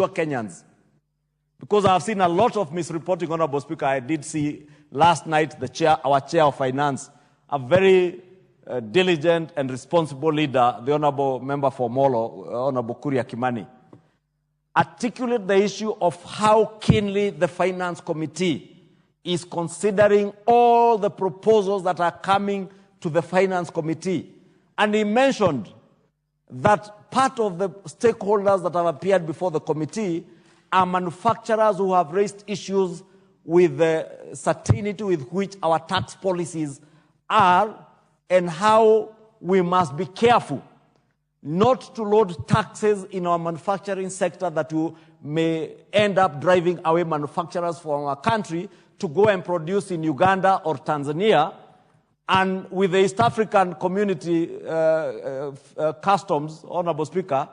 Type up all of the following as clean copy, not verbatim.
Kenyans. Because I've seen a lot of misreporting, Honorable Speaker. I did see last night our Chair of Finance, a very diligent and responsible leader, the Honorable Member for Molo, Honorable Kimani, articulate the issue of how keenly the Finance Committee is considering all the proposals that are coming to the Finance Committee. And he mentioned that part of the stakeholders that have appeared before the committee are manufacturers who have raised issues with the certainty with which our tax policies are and how we must be careful not to load taxes in our manufacturing sector that may end up driving away manufacturers from our country to go and produce in Uganda or Tanzania. And with the East African community customs, Honorable Speaker,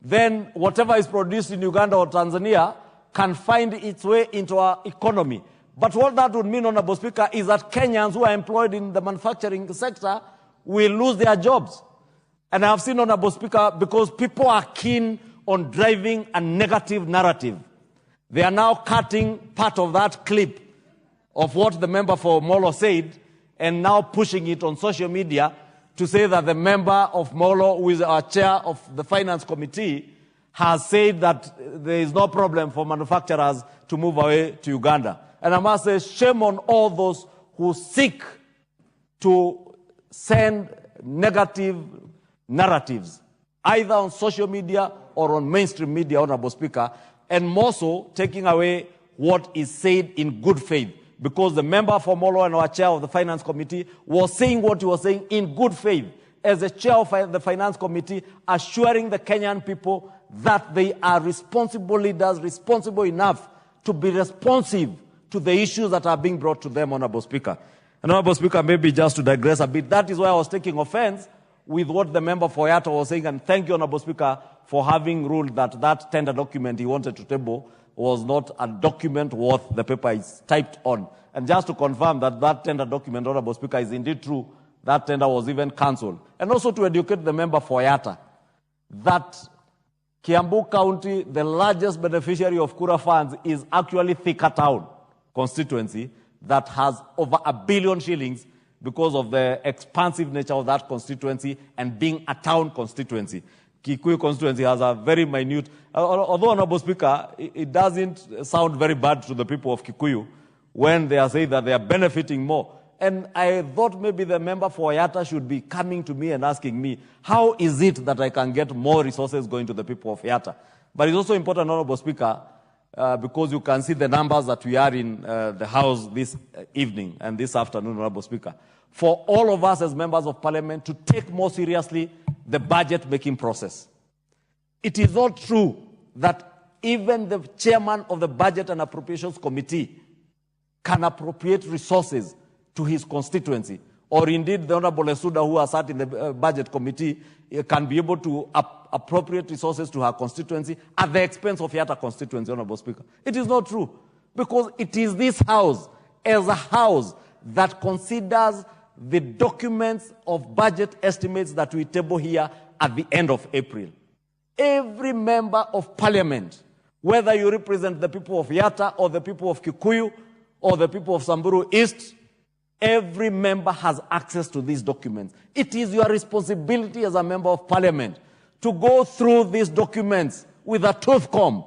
then whatever is produced in Uganda or Tanzania can find its way into our economy. But what that would mean, Honorable Speaker, is that Kenyans who are employed in the manufacturing sector will lose their jobs. And I have seen, Honorable Speaker, because people are keen on driving a negative narrative, they are now cutting part of that clip of what the member for Molo said and now pushing it on social media to say that the member of Molo, who is our chair of the Finance Committee, has said that there is no problem for manufacturers to move away to Uganda. And I must say, shame on all those who seek to send negative narratives, either on social media or on mainstream media, Honorable Speaker, and more so taking away what is said in good faith. Because the member for Molo and our chair of the Finance Committee was saying what he was saying in good faith, as the chair of the Finance Committee, assuring the Kenyan people that they are responsible leaders, responsible enough to be responsive to the issues that are being brought to them, Honorable Speaker. And Honorable Speaker, maybe just to digress a bit, that is why I was taking offense with what the member for Yatta was saying, and thank you, Honorable Speaker, for having ruled that that tender document he wanted to table was not a document worth the paper it's typed on. And just to confirm that that tender document, Honorable Speaker, is indeed true, that tender was even cancelled. And also to educate the member for Yatta that Kiambu County, the largest beneficiary of Kura funds, is actually Thika Town constituency that has over 1 billion shillings because of the expansive nature of that constituency and being a town constituency. Kikuyu constituency has a very minute, although, Honorable Speaker, it doesn't sound very bad to the people of Kikuyu when they are saying that they are benefiting more. And I thought maybe the member for Yatta should be coming to me and asking me, how is it that I can get more resources going to the people of Yatta? But it's also important, Honorable Speaker, because you can see the numbers that we are in the House this evening and this afternoon, Honorable Speaker, for all of us as members of Parliament to take more seriously the budget-making process. It is not true that even the chairman of the Budget and Appropriations Committee can appropriate resources to his constituency, or indeed the Honorable Esuda, who has sat in the Budget Committee, can be able to appropriate resources to her constituency at the expense of Yatta constituency, Honorable Speaker. It is not true, because it is this House, as a House, that considers the documents of budget estimates that we table here at the end of April. Every member of Parliament, whether you represent the people of Yatta or the people of Kikuyu or the people of Samburu East, every member has access to these documents. It is your responsibility as a member of Parliament to go through these documents with a tooth comb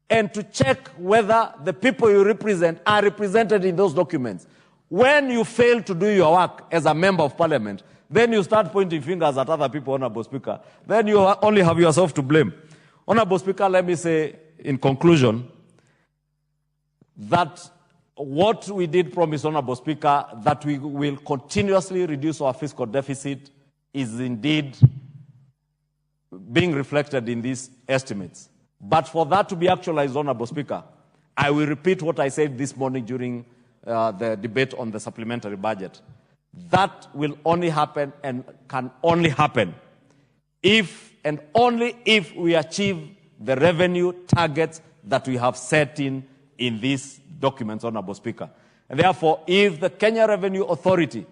and to check whether the people you represent are represented in those documents. When you fail to do your work as a member of Parliament, then you start pointing fingers at other people, Honorable Speaker. Then you only have yourself to blame. Honorable Speaker, let me say in conclusion that what we did promise, Honorable Speaker, that we will continuously reduce our fiscal deficit is indeed being reflected in these estimates. But for that to be actualized, Honorable Speaker, I will repeat what I said this morning during the debate on the supplementary budget. That will only happen and can only happen if and only if we achieve the revenue targets that we have set in these documents, Honorable Speaker. And therefore, if the Kenya Revenue Authority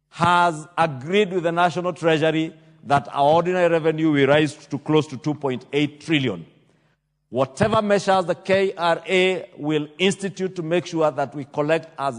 has agreed with the National Treasury that our ordinary revenue will rise to close to 2.8 trillion, whatever measures the KRA will institute to make sure that we collect as